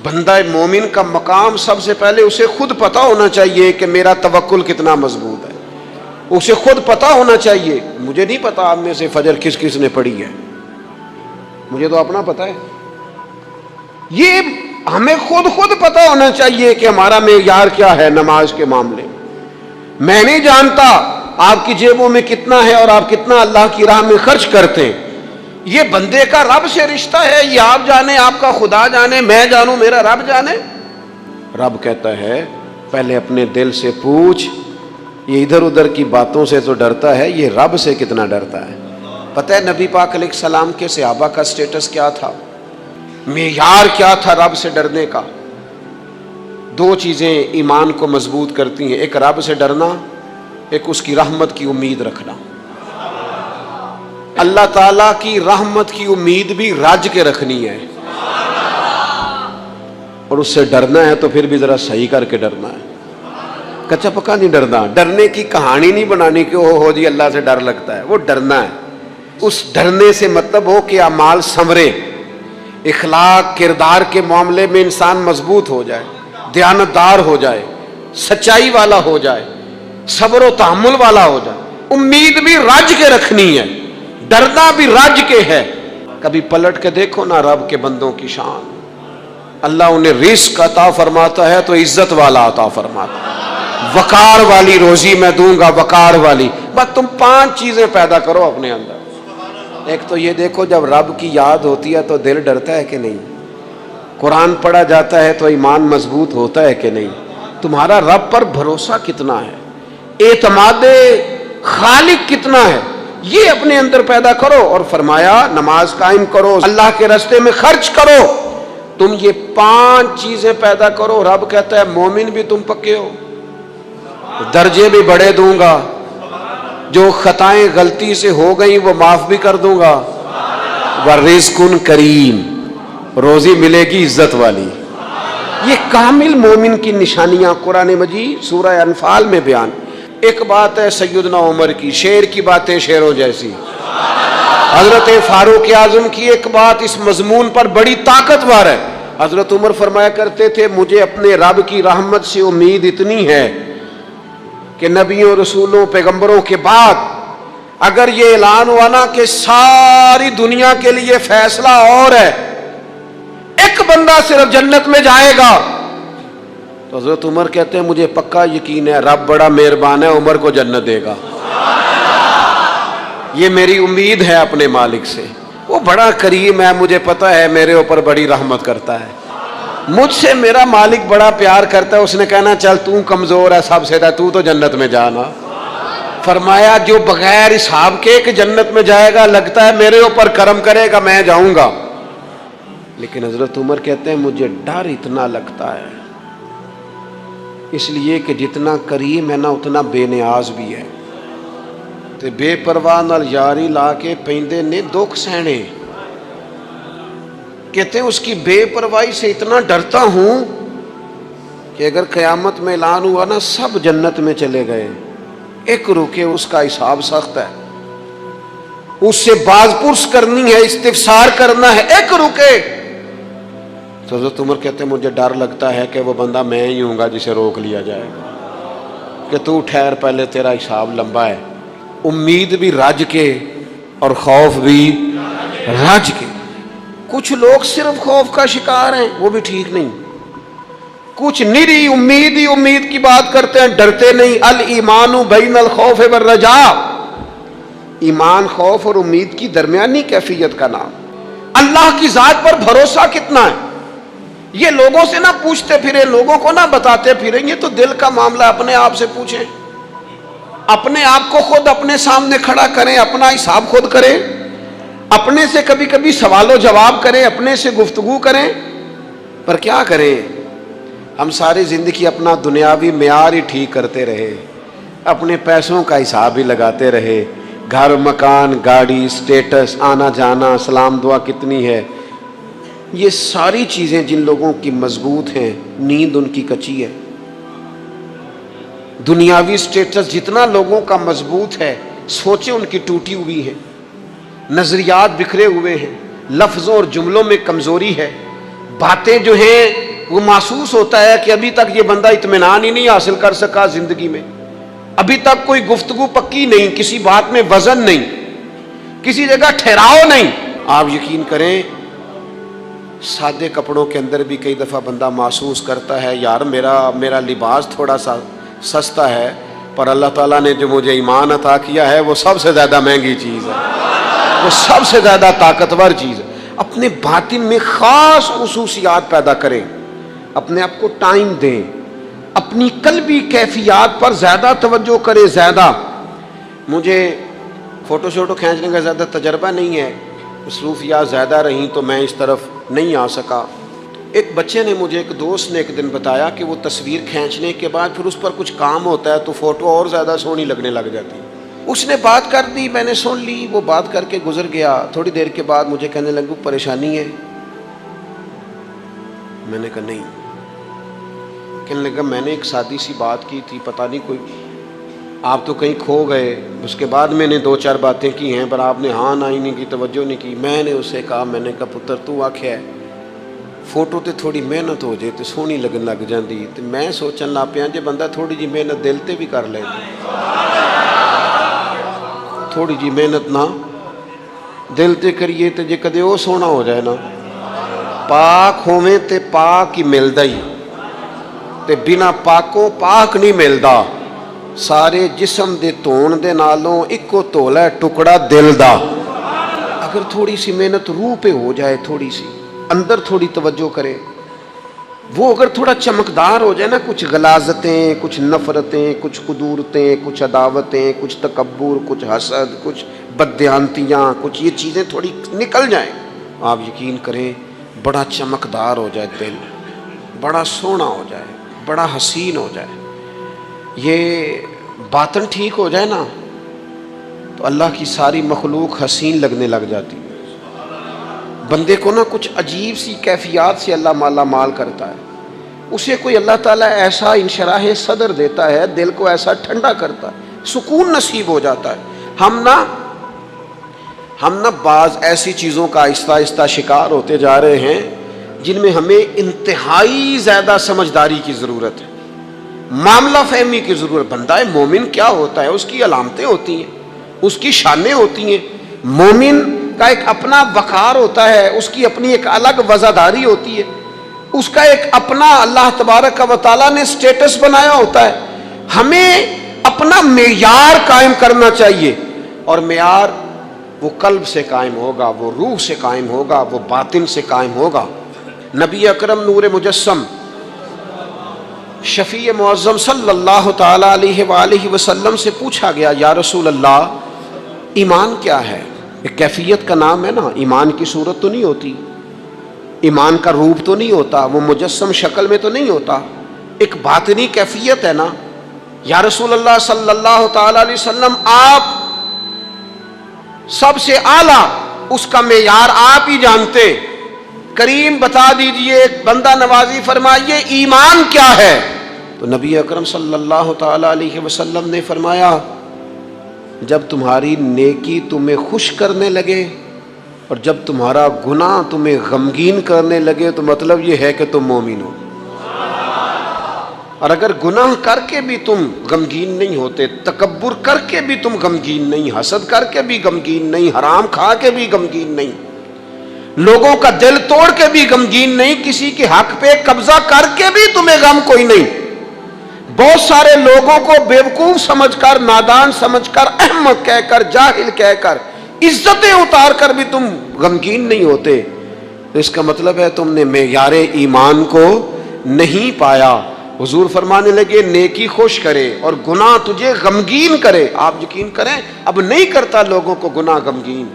بندہ مومن کا مقام سب سے پہلے اسے خود پتا ہونا چاہیے کہ میرا توکل کتنا مضبوط ہے. اسے خود پتا ہونا چاہیے. مجھے نہیں پتا آپ میں سے فجر کس کس نے پڑھی ہے, مجھے تو اپنا پتا ہے. یہ ہمیں خود پتا ہونا چاہیے کہ ہمارا معیار کیا ہے نماز کے معاملے میں. میں نہیں جانتا آپ کی جیبوں میں کتنا ہے اور آپ کتنا اللہ کی راہ میں خرچ کرتے ہیں. یہ بندے کا رب سے رشتہ ہے, یہ آپ جانے, آپ کا خدا جانے, میں جانوں, میرا رب جانے. رب کہتا ہے پہلے اپنے دل سے پوچھ, یہ ادھر ادھر کی باتوں سے تو ڈرتا ہے, یہ رب سے کتنا ڈرتا ہے. پتہ ہے نبی پاک علیہ السلام کے صحابہ کا سٹیٹس کیا تھا, معیار کیا تھا رب سے ڈرنے کا. دو چیزیں ایمان کو مضبوط کرتی ہیں, ایک رب سے ڈرنا, ایک اس کی رحمت کی امید رکھنا. اللہ تعالیٰ کی رحمت کی امید بھی رج کے رکھنی ہے, اور اس سے ڈرنا ہے تو پھر بھی ذرا صحیح کر کے ڈرنا ہے. کچا پکا نہیں ڈرنا. ڈرنے کی کہانی نہیں بنانی کہ ہو جی اللہ سے ڈر لگتا ہے, وہ ڈرنا ہے. اس ڈرنے سے مطلب ہو کہ اعمال سنورے, اخلاق کردار کے معاملے میں انسان مضبوط ہو جائے, دیانتدار ہو جائے, سچائی والا ہو جائے, صبر و تحمل والا ہو جائے. امید بھی رج کے رکھنی ہے, ڈرنا بھی رج کے ہے. کبھی پلٹ کے دیکھو نا رب کے بندوں کی شان. اللہ انہیں رزق عطا فرماتا ہے تو عزت والا عطا فرماتا ہے. وقار والی روزی میں دوں گا, وقار والی. بس تم 5 چیزیں پیدا کرو اپنے اندر. ایک تو یہ دیکھو جب رب کی یاد ہوتی ہے تو دل ڈرتا ہے کہ نہیں, قرآن پڑھا جاتا ہے تو ایمان مضبوط ہوتا ہے کہ نہیں, تمہارا رب پر بھروسہ کتنا ہے, اعتماد خالق کتنا ہے, یہ اپنے اندر پیدا کرو. اور فرمایا نماز قائم کرو, اللہ کے راستے میں خرچ کرو. تم یہ 5 چیزیں پیدا کرو, رب کہتا ہے مومن بھی تم پکے ہو, درجے بھی بڑے دوں گا, جو خطائیں غلطی سے ہو گئیں وہ معاف بھی کر دوں گا. ورزق کریم, روزی ملے گی عزت والی. یہ کامل مومن کی نشانیاں قرآن مجید سورہ انفال میں بیان. ایک بات ہے سیدنا عمر کی, شیر کی باتیں شیروں جیسی. حضرت فاروق اعظم کی ایک بات اس مضمون پر بڑی طاقتور ہے. حضرت عمر فرمایا کرتے تھے مجھے اپنے رب کی رحمت سے امید اتنی ہے کہ نبیوں, رسولوں, پیغمبروں کے بعد اگر یہ اعلان ہوا نا کہ ساری دنیا کے لیے فیصلہ اور ہے, ایک بندہ صرف جنت میں جائے گا, تو حضرت عمر کہتے ہیں مجھے پکا یقین ہے رب بڑا مہربان ہے, عمر کو جنت دے گا. یہ میری امید ہے اپنے مالک سے, وہ بڑا کریم ہے, مجھے پتا ہے میرے اوپر بڑی رحمت کرتا ہے, مجھ سے میرا مالک بڑا پیار کرتا ہے. اس نے کہنا چل تو کمزور ہے سب سے, تو تو جنت میں جانا. فرمایا جو بغیر حساب کے کہ جنت میں جائے گا, لگتا ہے میرے اوپر کرم کرے گا میں جاؤں گا. لیکن حضرت عمر کہتے ہیں مجھے ڈر اتنا لگتا ہے, اس لیے کہ جتنا کریم ہے نا اتنا بے نیاز بھی ہے. تے بے پرواہ نال یاری لا کے پیندے نے دکھ سہنے. کہتے ہیں اس کی بے پرواہی سے اتنا ڈرتا ہوں کہ اگر قیامت میں اعلان ہوا نا سب جنت میں چلے گئے, ایک رکے, اس کا حساب سخت ہے, اس سے باز پرس کرنی ہے, استفسار کرنا ہے, ایک رکے. تو حضرت عمر کہتے ہیں مجھے ڈر لگتا ہے کہ وہ بندہ میں ہی ہوں گا جسے روک لیا جائے گا, کہ تو ٹھہر پہلے تیرا حساب لمبا ہے. امید بھی رج کے اور خوف بھی رج کے. کچھ لوگ صرف خوف کا شکار ہیں, وہ بھی ٹھیک نہیں. کچھ نری امید ہی امید کی بات کرتے ہیں, ڈرتے نہیں. الایمان بین الخوف والرجاء, ایمان خوف اور امید کی درمیانی کیفیت کا نام. اللہ کی ذات پر بھروسہ کتنا ہے, یہ لوگوں سے نہ پوچھتے پھریں, لوگوں کو نہ بتاتے پھریں, یہ تو دل کا معاملہ. اپنے آپ سے پوچھیں, اپنے آپ کو خود اپنے سامنے کھڑا کریں, اپنا حساب خود کریں, اپنے سے کبھی کبھی سوال و جواب کریں, اپنے سے گفتگو کریں. پر کیا کریں, ہم ساری زندگی اپنا دنیاوی معیار ہی ٹھیک کرتے رہے, اپنے پیسوں کا حساب ہی لگاتے رہے, گھر مکان گاڑی سٹیٹس آنا جانا سلام دعا کتنی ہے. یہ ساری چیزیں جن لوگوں کی مضبوط ہیں نیند ان کی کچی ہے. دنیاوی سٹیٹس جتنا لوگوں کا مضبوط ہے سوچیں ان کی ٹوٹی ہوئی ہے, نظریات بکھرے ہوئے ہیں, لفظوں اور جملوں میں کمزوری ہے, باتیں جو ہیں وہ محسوس ہوتا ہے کہ ابھی تک یہ بندہ اطمینان ہی نہیں حاصل کر سکا زندگی میں، ابھی تک کوئی گفتگو پکی نہیں، کسی بات میں وزن نہیں، کسی جگہ ٹھہراؤ نہیں۔ آپ یقین کریں سادے کپڑوں کے اندر بھی کئی دفعہ بندہ محسوس کرتا ہے یار میرا لباس تھوڑا سا سستا ہے، پر اللہ تعالیٰ نے جو مجھے ایمان عطا کیا ہے وہ سب سے زیادہ مہنگی چیز ہے، وہ سب سے زیادہ طاقتور چیز ہے۔ اپنے باطن میں خاص خصوصیات پیدا کریں، اپنے آپ کو ٹائم دیں، اپنی قلبی کیفیات پر زیادہ توجہ کریں۔ زیادہ مجھے فوٹو شوٹو کھینچنے کا زیادہ تجربہ نہیں ہے، مصروفیات زیادہ رہیں تو میں اس طرف نہیں آ سکا۔ ایک بچے نے مجھے، ایک دوست نے ایک دن بتایا کہ وہ تصویر کھینچنے کے بعد پھر اس پر کچھ کام ہوتا ہے تو فوٹو اور زیادہ سونی لگنے لگ جاتی۔ اس نے بات کر دی، میں نے سن لی، وہ بات کر کے گزر گیا۔ تھوڑی دیر کے بعد مجھے کہنے لگا پریشانی ہے؟ میں نے کہا نہیں۔ کہنے لگا میں نے ایک سادی سی بات کی تھی، پتہ نہیں کوئی آپ تو کہیں کھو گئے، اس کے بعد میں نے 2-4 باتیں کی ہیں پر آپ نے ہاں نہ ہی نہیں کی، توجہ نہیں کی۔ میں نے اسے کہا، میں نے کہا پتر تو آکھیا ہے فوٹو تے تھوڑی محنت ہو جائے تو سونی لگن لگ جاندی، تے میں سوچن لگ پیا جے بندہ تھوڑی جی محنت دل تے بھی کر لے، تھوڑی جی محنت نہ دل تے کریے تے جے کدے وہ سونا ہو جائے نا، پاک ہوویں تے پاک ہی ملدا ہی، تے بنا پاکوں پاک نہیں ملدا۔ سارے جسم دے تون دے نالوں اکو تولا ہے ٹکڑا دل دا۔ اگر تھوڑی سی محنت روح پہ ہو جائے، تھوڑی سی اندر تھوڑی توجہ کرے، وہ اگر تھوڑا چمکدار ہو جائے نا، کچھ غلاظتیں، کچھ نفرتیں، کچھ قدورتیں، کچھ عداوتیں، کچھ تکبر، کچھ حسد، کچھ بددیانتیاں، کچھ یہ چیزیں تھوڑی نکل جائیں، آپ یقین کریں بڑا چمکدار ہو جائے دل، بڑا سونا ہو جائے، بڑا حسین ہو جائے۔ یہ باطن ٹھیک ہو جائے نا تو اللہ کی ساری مخلوق حسین لگنے لگ جاتی ہے۔ بندے کو نا کچھ عجیب سی کیفیات سے اللہ مالا مال کرتا ہے، اسے کوئی اللہ تعالیٰ ایسا انشراح صدر دیتا ہے، دل کو ایسا ٹھنڈا کرتا ہے، سکون نصیب ہو جاتا ہے۔ ہم نا بعض ایسی چیزوں کا آہستہ آہستہ شکار ہوتے جا رہے ہیں جن میں ہمیں انتہائی زیادہ سمجھداری کی ضرورت ہے، معاملہ فہمی کی ضرورت۔ بندہ مومن کیا ہوتا ہے، اس کی علامتیں ہوتی ہیں، اس کی شانیں ہوتی ہیں۔ مومن کا ایک اپنا وقار ہوتا ہے، اس کی اپنی ایک الگ وزاداری ہوتی ہے، اس کا ایک اپنا اللہ تبارک و تعالیٰ نے سٹیٹس بنایا ہوتا ہے۔ ہمیں اپنا معیار قائم کرنا چاہیے، اور معیار وہ قلب سے قائم ہوگا، وہ روح سے قائم ہوگا، وہ باطن سے قائم ہوگا۔ نبی اکرم نور مجسم شفیع معظم صلی اللہ تعالیٰ علیہ وآلہ وسلم سے پوچھا گیا، یا رسول اللہ ایمان کیا ہے؟ ایک کیفیت کا نام ہے نا، ایمان کی صورت تو نہیں ہوتی، ایمان کا روپ تو نہیں ہوتا، وہ مجسم شکل میں تو نہیں ہوتا، ایک باطنی کیفیت ہے نا۔ یا رسول اللہ صلی اللہ تعالیٰ علیہ وسلم آپ سب سے اعلیٰ، اس کا معیار آپ ہی جانتے، کریم بتا دیجئے، بندہ نوازی فرمائیے ایمان کیا ہے؟ تو نبی اکرم صلی اللہ تعالیٰ علیہ وسلم نے فرمایا، جب تمہاری نیکی تمہیں خوش کرنے لگے اور جب تمہارا گناہ تمہیں غمگین کرنے لگے تو مطلب یہ ہے کہ تم مومن ہو۔ اور اگر گناہ کر کے بھی تم غمگین نہیں ہوتے، تکبر کر کے بھی تم غمگین نہیں، حسد کر کے بھی غمگین نہیں، حرام کھا کے بھی غمگین نہیں، لوگوں کا دل توڑ کے بھی غمگین نہیں، کسی کے حق پہ قبضہ کر کے بھی تمہیں غم کوئی نہیں، بہت سارے لوگوں کو بیوقوف سمجھ کر، نادان سمجھ کر، احمق کہہ کر، جاہل کہہ کر، عزتیں اتار کر بھی تم غمگین نہیں ہوتے، تو اس کا مطلب ہے تم نے معیار ایمان کو نہیں پایا۔ حضور فرمانے لگے نیکی خوش کرے اور گناہ تجھے غمگین کرے۔ آپ یقین کریں اب نہیں کرتا لوگوں کو گناہ غمگین،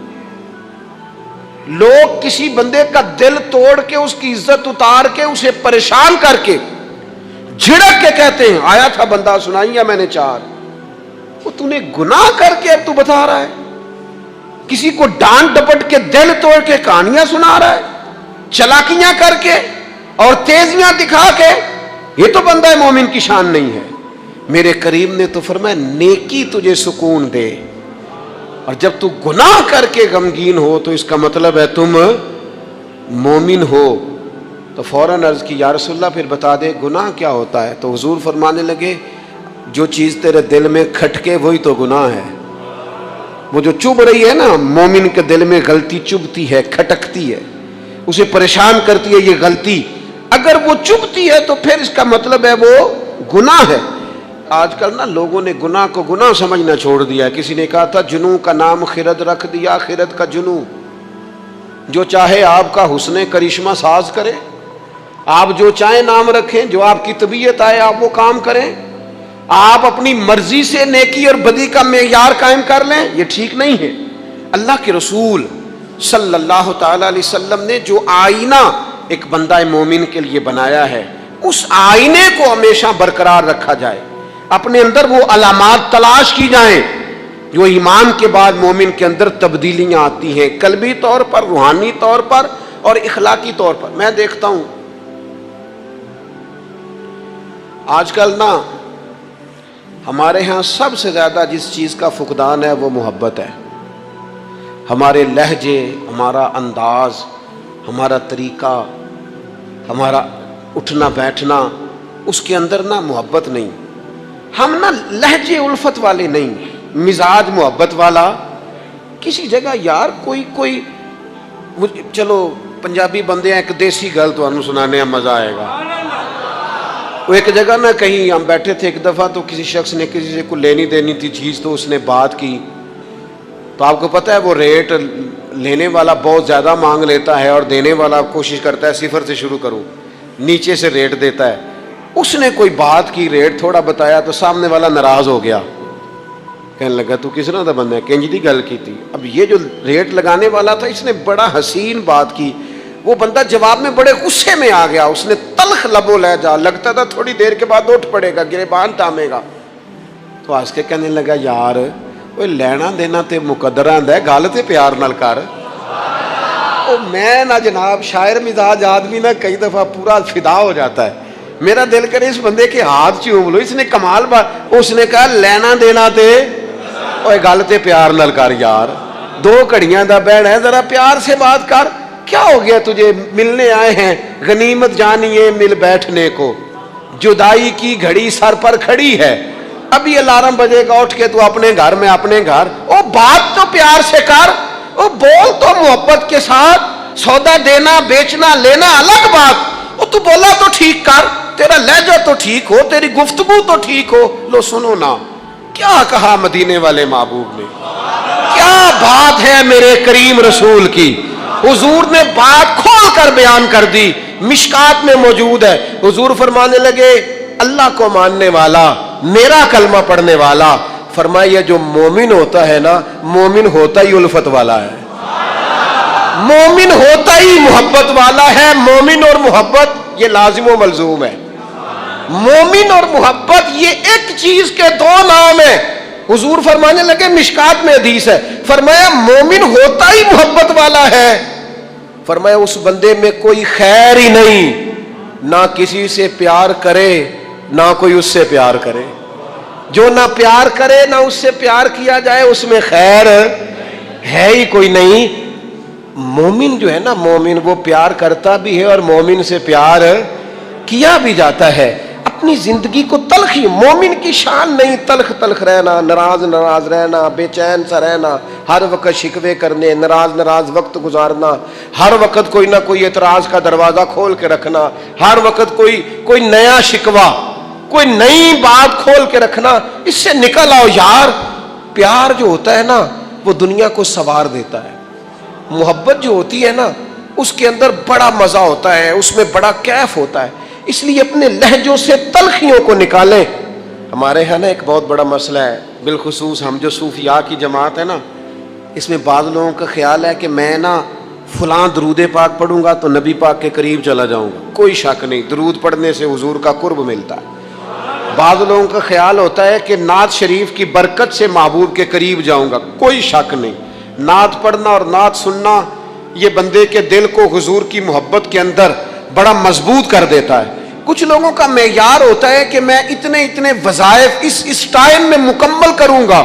لوگ کسی بندے کا دل توڑ کے، اس کی عزت اتار کے، اسے پریشان کر کے، جھڑک کے کہتے ہیں، آیا تھا بندہ سنائیا میں نے 4، وہ تو نے گناہ کر کے اب تو بتا رہا ہے، کسی کو ڈانٹ ڈپٹ کے دل توڑ کے کہانیاں سنا رہا ہے، چلاکیاں کر کے اور تیزیاں دکھا کے، یہ تو بندہ مومن کی شان نہیں ہے۔ میرے کریم نے تو فرمایا نیکی تجھے سکون دے، اور جب تو گناہ کر کے غمگین ہو تو اس کا مطلب ہے تم مومن ہو۔ تو فوراً عرض کی یا رسول اللہ پھر بتا دے گناہ کیا ہوتا ہے؟ تو حضور فرمانے لگے جو چیز تیرے دل میں کھٹکے وہی تو گناہ ہے۔ وہ جو چبھ رہی ہے نا، مومن کے دل میں غلطی چبھتی ہے، کھٹکتی ہے، اسے پریشان کرتی ہے یہ غلطی، اگر وہ چبھتی ہے تو پھر اس کا مطلب ہے وہ گناہ ہے۔ آج کل نا لوگوں نے گناہ کو گناہ سمجھنا چھوڑ دیا ہے۔ کسی نے کہا تھا جنوں کا نام خرد رکھ دیا، خرد کا جنوں۔ جو چاہے آپ کا حسن کرشمہ ساز کرے، آپ جو چاہیں نام رکھیں، جو آپ کی طبیعت آئے آپ وہ کام کریں، آپ اپنی مرضی سے نیکی اور بدی کا معیار قائم کر لیں، یہ ٹھیک نہیں ہے۔ اللہ کے رسول صلی اللہ تعالی علیہ وسلم نے جو آئینہ ایک بندہ مومن کے لیے بنایا ہے، اس آئینے کو ہمیشہ برقرار رکھا جائے، اپنے اندر وہ علامات تلاش کی جائیں جو ایمان کے بعد مومن کے اندر تبدیلیاں آتی ہیں، قلبی طور پر، روحانی طور پر اور اخلاقی طور پر۔ میں دیکھتا ہوں آج کل نا ہمارے ہاں سب سے زیادہ جس چیز کا فقدان ہے وہ محبت ہے۔ ہمارے لہجے، ہمارا انداز، ہمارا طریقہ، ہمارا اٹھنا بیٹھنا، اس کے اندر نا محبت نہیں۔ ہم نا لہجے الفت والے نہیں، مزاج محبت والا۔ کسی جگہ یار کوئی چلو پنجابی بندے ہیں، ایک دیسی گل تو سنانے میں مزہ آئے گا۔ وہ ایک جگہ نا کہیں ہم بیٹھے تھے ایک دفعہ، تو کسی شخص نے کسی سے کوئی لینی دینی تھی چیز، تو اس نے بات کی، تو آپ کو پتہ ہے وہ ریٹ لینے والا بہت زیادہ مانگ لیتا ہے اور دینے والا کوشش کرتا ہے صفر سے شروع کروں، نیچے سے ریٹ دیتا ہے۔ اس نے کوئی بات کی، ریٹ تھوڑا بتایا تو سامنے والا ناراض ہو گیا، کہنے لگا تو کس طرح دا بندہ ہے، کنج دی گل کی تھی۔ اب یہ جو ریٹ لگانے والا تھا اس نے بڑا حسین بات کی، وہ بندہ جواب میں بڑے غصے میں آ گیا، اس نے تلخ لبو لہجہ، لگتا تھا تھوڑی دیر کے بعد اٹھ پڑے گا، گریبان تامے گا۔ تو ہنس کے کہنے لگا یار وہ لینا دینا تے مقدر آندا ہے، گل تے پیار نال کر۔ او میں نہ جناب شاعر مزاج آدمی نہ کئی دفعہ پورا فدا ہو جاتا ہے، میرا دل کرے اس بندے کے ہاتھ چوم لو، اس نے کمال بات، اس نے کہا لینا دینا تے اوے گل تے پیار نال کر یار، دو گھڑیاں دا بہن ہے، ذرا پیار سے بات کر، کیا ہو گیا تجھے؟ ملنے آئے ہیں، غنیمت جانیے مل بیٹھنے کو، جدائی کی گھڑی سر پر کھڑی ہے، ابھی الارم بجے گا اٹھ کے تو اپنے گھر میں اپنے گھر۔ او بات تو پیار سے کر، او بول تو محبت کے ساتھ، سودا دینا بیچنا لینا الگ بات، او تو بولا تو ٹھیک کر، تیرا لہجہ تو ٹھیک ہو، تیری گفتگو تو ٹھیک ہو۔ لو سنو نا کیا کہا مدینے والے محبوب نے، کیا بات ہے میرے کریم رسول کی، حضور نے بات کھول کر بیان کر دی، مشکات میں موجود ہے۔ حضور فرمانے لگے اللہ کو ماننے والا، میرا کلمہ پڑھنے والا، فرمایا جو مومن ہوتا ہے نا، مومن ہوتا ہی الفت والا ہے، مومن ہوتا ہی محبت والا ہے۔ مومن اور محبت یہ لازم و ملزوم ہے، مومن اور محبت یہ ایک چیز کے دو نام ہیں۔ حضور فرمانے لگے مشکات میں حدیث ہے، فرمایا مومن ہوتا ہی محبت والا ہے، فرمایا اس بندے میں کوئی خیر ہی نہیں، نہ کسی سے پیار کرے نہ کوئی اس سے پیار کرے، جو نہ پیار کرے نہ اس سے پیار کیا جائے اس میں خیر ہے ہی کوئی نہیں۔ مومن جو ہے نا، مومن وہ پیار کرتا بھی ہے اور مومن سے پیار کیا بھی جاتا ہے۔ اپنی زندگی کو تلخی، مومن کی شان نہیں تلخ تلخ رہنا، ناراض رہنا، بے چین سا رہنا، ہر وقت شکوے کرنے، ناراض وقت گزارنا، ہر وقت کوئی نہ کوئی اعتراض کا دروازہ کھول کے رکھنا، ہر وقت کوئی نیا شکوہ، کوئی نئی بات کھول کے رکھنا، اس سے نکل آؤ یار۔ پیار جو ہوتا ہے نا وہ دنیا کو سنوار دیتا ہے، محبت جو ہوتی ہے نا اس کے اندر بڑا مزہ ہوتا ہے، اس میں بڑا کیف ہوتا ہے۔ اس لیے اپنے لہجوں سے تلخیوں کو نکالیں۔ ہمارے ہاں نا ایک بہت بڑا مسئلہ ہے، بالخصوص ہم جو صوفیاء کی جماعت ہے نا، اس میں بعض لوگوں کا خیال ہے کہ میں نا فلاں درود پاک پڑھوں گا تو نبی پاک کے قریب چلا جاؤں گا۔ کوئی شک نہیں، درود پڑھنے سے حضور کا قرب ملتا ہے۔ بعض لوگوں کا خیال ہوتا ہے کہ نعت شریف کی برکت سے محبوب کے قریب جاؤں گا۔ کوئی شک نہیں، نعت پڑھنا اور نعت سننا یہ بندے کے دل کو حضور کی محبت کے اندر بڑا مضبوط کر دیتا ہے۔ کچھ لوگوں کا معیار ہوتا ہے کہ میں اتنے وظائف اس ٹائم میں مکمل کروں گا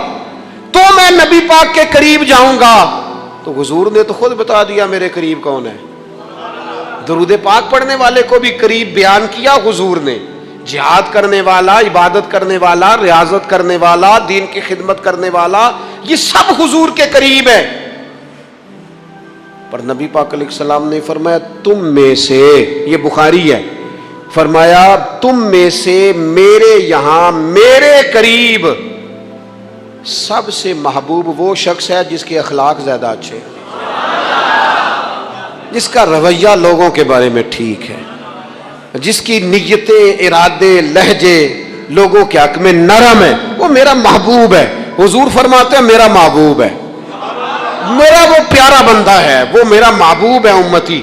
تو میں نبی پاک کے قریب جاؤں گا۔ تو حضور نے تو خود بتا دیا میرے قریب کون ہے، درود پاک پڑھنے والے کو بھی قریب بیان کیا حضور نے. جہاد کرنے والا, عبادت کرنے والا, ریاضت کرنے والا, دین کی خدمت کرنے والا, یہ سب حضور کے قریب ہے. پر نبی پاک علیہ السلام نے فرمایا تم میں سے, یہ بخاری ہے, فرمایا تم میں سے میرے یہاں میرے قریب سب سے محبوب وہ شخص ہے جس کے اخلاق زیادہ اچھے ہیں, جس کا رویہ لوگوں کے بارے میں ٹھیک ہے, جس کی نیتیں, ارادے, لہجے لوگوں کے حق میں نرم ہے, وہ میرا محبوب ہے. حضور فرماتے ہیں میرا محبوب ہے, میرا وہ پیارا بندہ ہے, وہ میرا محبوب ہے امتی.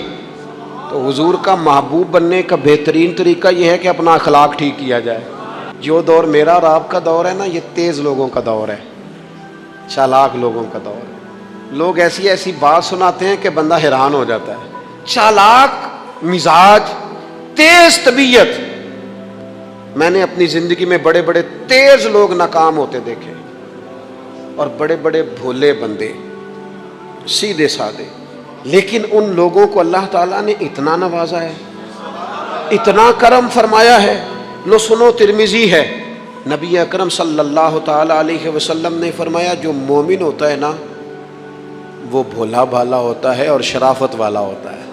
تو حضور کا محبوب بننے کا بہترین طریقہ یہ ہے کہ اپنا اخلاق ٹھیک کیا جائے. جو دور میرا اور آپ کا دور ہے نا, یہ تیز لوگوں کا دور ہے, چالاک لوگوں کا دور ہے. لوگ ایسی ایسی بات سناتے ہیں کہ بندہ حیران ہو جاتا ہے. چالاک مزاج, تیز طبیعت. میں نے اپنی زندگی میں بڑے بڑے تیز لوگ ناکام ہوتے دیکھے, اور بڑے بڑے بھولے بندے سیدھے سادے. لیکن ان لوگوں کو اللہ تعالیٰ نے اتنا نوازا ہے, اتنا کرم فرمایا ہے. لو سنو, ترمذی ہے, نبی اکرم صلی اللہ تعالی علیہ وسلم نے فرمایا جو مومن ہوتا ہے نا وہ بھولا بھالا ہوتا ہے اور شرافت والا ہوتا ہے.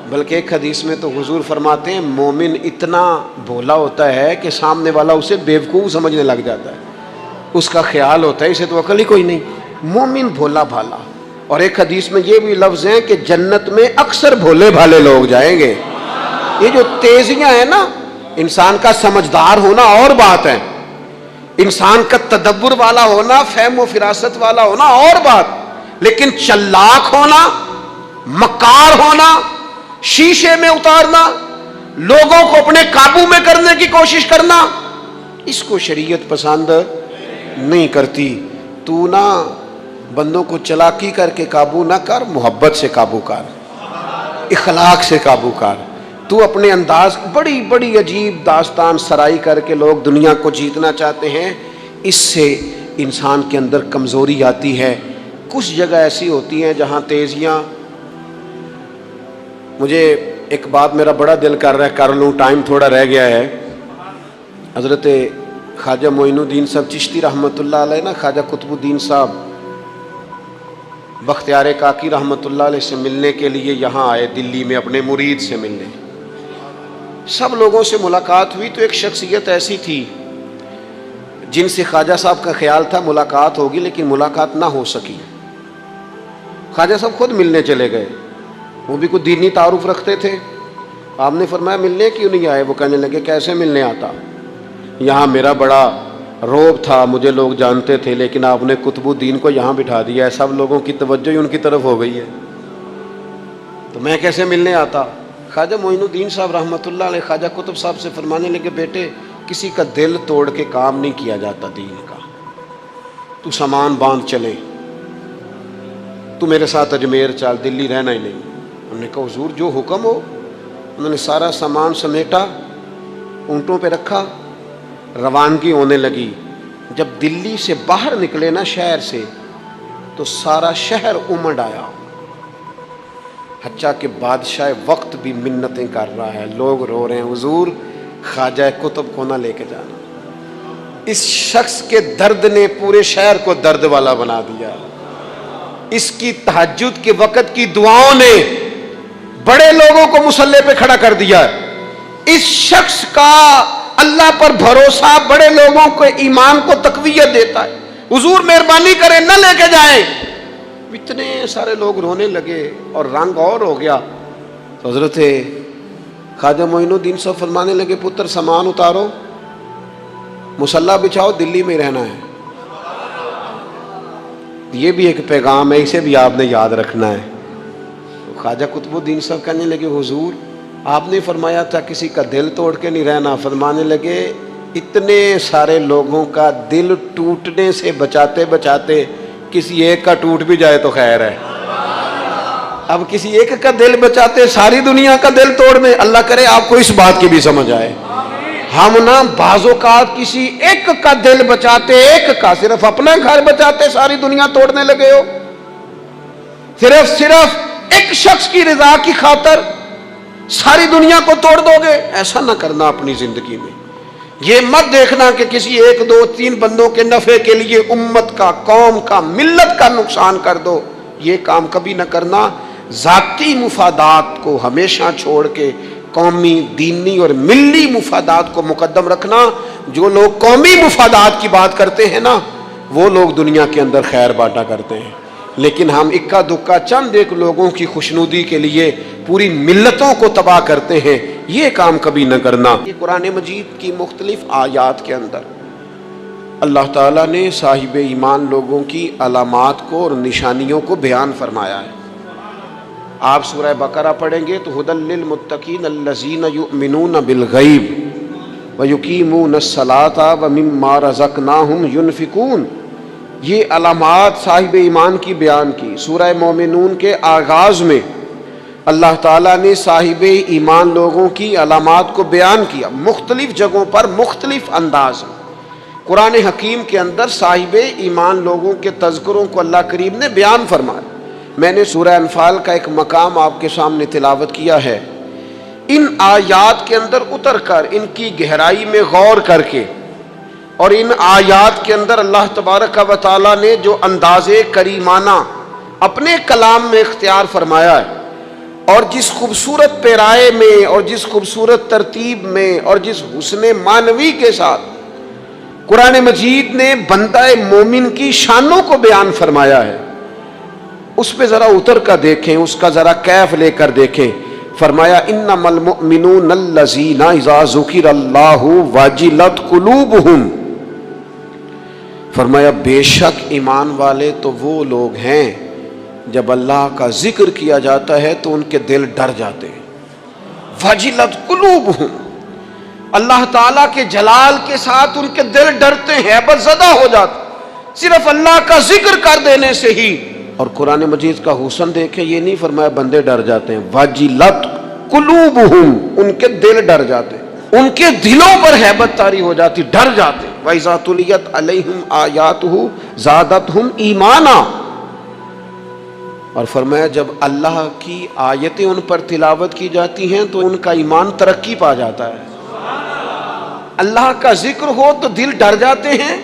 بلکہ ایک حدیث میں تو حضور فرماتے ہیں مومن اتنا بھولا ہوتا ہے کہ سامنے والا اسے بیوقوف سمجھنے لگ جاتا ہے, اس کا خیال ہوتا ہے اسے تو عقل ہی کوئی نہیں. مومن بھولا بھالا. اور ایک حدیث میں یہ بھی لفظ ہیں کہ جنت میں اکثر بھولے بھالے لوگ جائیں گے. یہ جو تیزیاں ہیں نا, انسان کا سمجھدار ہونا اور بات ہے, انسان کا تدبر والا ہونا, فہم و فراست والا ہونا اور بات, لیکن چلاک ہونا, مکار ہونا, شیشے میں اتارنا, لوگوں کو اپنے قابو میں کرنے کی کوشش کرنا, اس کو شریعت پسند نہیں کرتی. تو نہ بندوں کو چلاکی کر کے قابو نہ کر, محبت سے قابو کر, اخلاق سے قابو کر. تو اپنے انداز, بڑی بڑی عجیب داستان سرائی کر کے لوگ دنیا کو جیتنا چاہتے ہیں, اس سے انسان کے اندر کمزوری آتی ہے. کچھ جگہ ایسی ہوتی ہیں جہاں تیزیاں. مجھے ایک بات میرا بڑا دل کر رہا ہے, کر لوں, ٹائم تھوڑا رہ گیا ہے. حضرت خواجہ معین الدین صاحب چشتی رحمۃ اللہ علیہ نا, خواجہ قطب الدین صاحب بختیار کاکی رحمۃ اللہ علیہ سے ملنے کے لیے یہاں آئے دلی میں, اپنے مرید سے ملنے. سب لوگوں سے ملاقات ہوئی تو ایک شخصیت ایسی تھی جن سے خواجہ صاحب کا خیال تھا ملاقات ہوگی, لیکن ملاقات نہ ہو سکی. خواجہ صاحب خود ملنے چلے گئے, وہ بھی کوئی دینی تعارف رکھتے تھے. آپ نے فرمایا ملنے کیوں نہیں آئے؟ وہ کہنے لگے کیسے ملنے آتا, یہاں میرا بڑا روب تھا, مجھے لوگ جانتے تھے, لیکن آپ نے قطب الدین کو یہاں بٹھا دیا ہے, سب لوگوں کی توجہ ہی ان کی طرف ہو گئی ہے, تو میں کیسے ملنے آتا. خواجہ معین الدین صاحب رحمۃ اللہ علیہ خواجہ قطب صاحب سے فرمانے لگے بیٹے کسی کا دل توڑ کے کام نہیں کیا جاتا دین کا, تو سامان باندھ چلے, تو میرے ساتھ اجمیر چل, دلی رہنا ہی نہیں. ہم نے کہا حضور جو حکم ہو. انہوں نے سارا سامان سمیٹا, اونٹوں پہ رکھا, روانگی ہونے لگی. جب دلی سے باہر نکلے نا شہر سے, تو سارا شہر امڑ آیا, حتیٰ کہ بادشاہ وقت بھی منتیں کر رہا ہے, لوگ رو رہے ہیں حضور خواجہ قطب کو نہ لے کے جانا. اس شخص کے درد نے پورے شہر کو درد والا بنا دیا. اس کی تہجد کے وقت کی دعاؤں نے بڑے لوگوں کو مسلح پہ کھڑا کر دیا. اس شخص کا اللہ پر بھروسہ بڑے لوگوں کو ایمان کو تقویت دیتا ہے. حضور مہربانی کریں نہ لے کے جائیں. اتنے سارے لوگ رونے لگے اور رنگ اور ہو گیا. تو حضرت خواجہ معین الدین صاحب فرمانے لگے پتر سامان اتارو, مسلح بچھاؤ, دلی میں رہنا ہے. یہ بھی ایک پیغام ہے, اسے بھی آپ نے یاد رکھنا ہے. خواجہ قطب الدین صاحب کہنے لگے حضور آپ نے فرمایا تھا کسی کا دل توڑ کے نہیں رہنا. فرمانے لگے اتنے سارے لوگوں کا دل ٹوٹنے سے بچاتے بچاتے کسی ایک کا ٹوٹ بھی جائے تو خیر ہے. اب کسی ایک کا دل بچاتے ساری دنیا کا دل توڑنے, اللہ کرے آپ کو اس بات کی بھی سمجھ آئے. ہم نا بعض اوقات کسی ایک کا دل بچاتے, ایک کا, صرف اپنا گھر بچاتے ساری دنیا توڑنے لگے ہو. صرف ایک شخص کی رضا کی خاطر ساری دنیا کو توڑ دو گے؟ ایسا نہ کرنا اپنی زندگی میں. یہ مت دیکھنا کہ کسی ایک دو تین بندوں کے نفع کے لیے امت کا، قوم کا، ملت کا نقصان کر دو. یہ کام کبھی نہ کرنا. ذاتی مفادات کو ہمیشہ چھوڑ کے قومی، دینی اور ملی مفادات کو مقدم رکھنا. جو لوگ قومی مفادات کی بات کرتے ہیں نا، وہ لوگ دنیا کے اندر خیر بانٹا کرتے ہیں، لیکن ہم اکا دکا چند ایک لوگوں کی خوشنودی کے لیے پوری ملتوں کو تباہ کرتے ہیں. یہ کام کبھی نہ کرنا. یہ قرآن مجید کی مختلف آیات کے اندر اللہ تعالیٰ نے صاحب ایمان لوگوں کی علامات کو اور نشانیوں کو بیان فرمایا ہے. آپ سورہ بقرہ پڑھیں گے تو ھدی للمتقین الذین یؤمنون بالغیب ویقیمون الصلاۃ ومما رزقناہم ینفقون. یہ علامات صاحب ایمان کی بیان کی. سورہ مومنون کے آغاز میں اللہ تعالیٰ نے صاحب ایمان لوگوں کی علامات کو بیان کیا، مختلف جگہوں پر مختلف انداز میں. قرآن حکیم کے اندر صاحب ایمان لوگوں کے تذکروں کو اللہ کریم نے بیان فرمایا. میں نے سورہ انفال کا ایک مقام آپ کے سامنے تلاوت کیا ہے. ان آیات کے اندر اتر کر ان کی گہرائی میں غور کر کے اور ان آیات کے اندر اللہ تبارک و تعالیٰ نے جو انداز کریمانہ اپنے کلام میں اختیار فرمایا ہے، اور جس خوبصورت پیرائے میں اور جس خوبصورت ترتیب میں اور جس حسن معنوی کے ساتھ قرآن مجید نے بندہ مومن کی شانوں کو بیان فرمایا ہے، اس پہ ذرا اتر کر دیکھیں، اس کا ذرا کیف لے کر دیکھیں. فرمایا انما المؤمنون الذین اذا ذکر اللہ وجلت قلوبہم. فرمایا بے شک ایمان والے تو وہ لوگ ہیں جب اللہ کا ذکر کیا جاتا ہے تو ان کے دل ڈر جاتے ہیں. وجلت قلوبہم، اللہ تعالیٰ کے جلال کے ساتھ ان کے دل ڈرتے ہیں، ہیبت زدہ ہو جاتے صرف اللہ کا ذکر کر دینے سے ہی. اور قرآن مجید کا حسن دیکھیں، یہ نہیں فرمایا بندے ڈر جاتے ہیں، وجلت قلوبہم، ان کے دل ڈر جاتے ہیں، ان کے دلوں پر ہیبت طاری ہو جاتی، ڈر جاتے ہیں. وَإِذَا تُلِيَتْ عَلَيْهِمْ آيَاتُهُ زَادَتْهُمْ ایمانا. اور فرمایا جب اللہ کی آیتیں ان پر تلاوت کی جاتی ہیں تو ان کا ایمان ترقی پا جاتا ہے. اللہ کا ذکر ہو تو دل ڈر جاتے ہیں،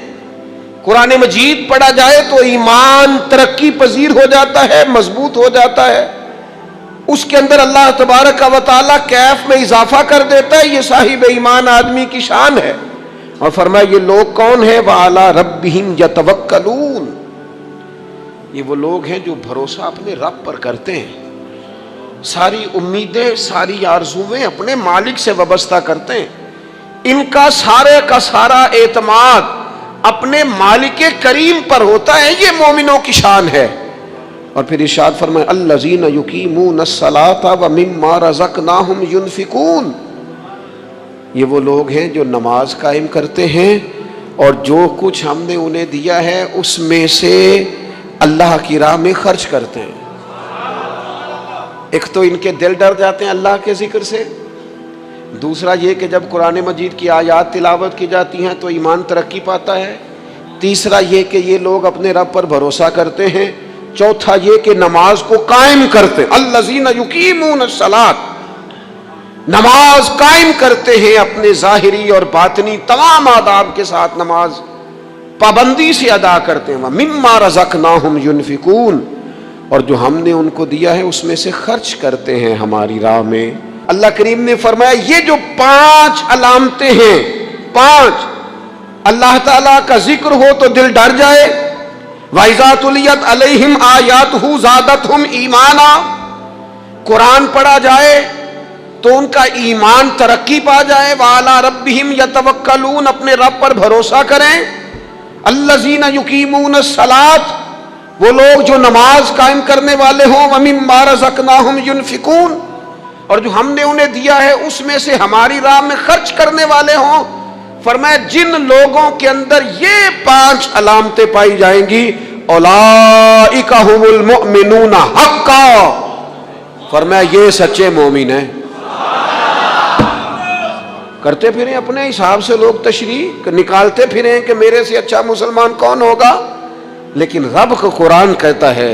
قرآن مجید پڑھا جائے تو ایمان ترقی پذیر ہو جاتا ہے، مضبوط ہو جاتا ہے. اس کے اندر اللہ تبارک و تعالیٰ کیف میں اضافہ کر دیتا ہے. یہ صاحب ایمان آدمی کی شان ہے. اور فرمایا یہ لوگ کون ہیں؟ وَعَلَىٰ رَبِّهِمْ يَتَوَكَّلُونَ. یہ وہ لوگ ہیں جو بھروسہ اپنے رب پر کرتے ہیں، ساری امیدیں، ساری آرزویں اپنے مالک سے وابستہ کرتے ہیں. ان کا سارے کا سارا اعتماد اپنے مالک کریم پر ہوتا ہے. یہ مومنوں کی شان ہے. اور پھر ارشاد فرمائے الذین یقیمون الصلاۃ ومما رزقناہم ینفقون. یہ وہ لوگ ہیں جو نماز قائم کرتے ہیں اور جو کچھ ہم نے انہیں دیا ہے اس میں سے اللہ کی راہ میں خرچ کرتے ہیں. ایک تو ان کے دل ڈر جاتے ہیں اللہ کے ذکر سے، دوسرا یہ کہ جب قرآن مجید کی آیات تلاوت کی جاتی ہیں تو ایمان ترقی پاتا ہے، تیسرا یہ کہ یہ لوگ اپنے رب پر بھروسہ کرتے ہیں، چوتھا یہ کہ نماز کو قائم کرتے ہیں. الذین یقیمون الصلاۃ، نماز قائم کرتے ہیں، اپنے ظاہری اور باطنی تمام آداب کے ساتھ نماز پابندی سے ادا کرتے ہیں. وَمِمَّا رَزَقْنَاهُمْ يُنْفِقُونَ، اور جو ہم نے ان کو دیا ہے اس میں سے خرچ کرتے ہیں ہماری راہ میں. اللہ کریم نے فرمایا یہ جو 5 علامتیں ہیں، 5 اللہ تعالیٰ کا ذکر ہو تو دل ڈر جائے، وَإِذَا تُلِيَتْ عَلَيْهِمْ آيَاتُهُ زَادَتْهُمْ ایمانا، قرآن پڑھا جائے تو ان کا ایمان ترقی پا جائے. وَعَلَىٰ رَبِّهِمْ يَتَوَكَّلُونَ، اپنے رب پر بھروسہ کریں. الذین یقیمون الصلاۃ، وہ لوگ جو نماز قائم کرنے والے ہوں. وَمِمَّا رَزَقْنَاهُمْ يُنْفِقُونَ، اور جو ہم نے انہیں دیا ہے اس میں سے ہماری راہ میں خرچ کرنے والے ہوں. فرمایا جن لوگوں کے اندر یہ 5 علامتیں پائی جائیں گی اولئک ھم المؤمنون حقا، فرمایا یہ سچے مومن ہیں. کرتے پھریں اپنے حساب سے لوگ تشریح نکالتے پھریں کہ میرے سے اچھا مسلمان کون ہوگا، لیکن رب کا قرآن کہتا ہے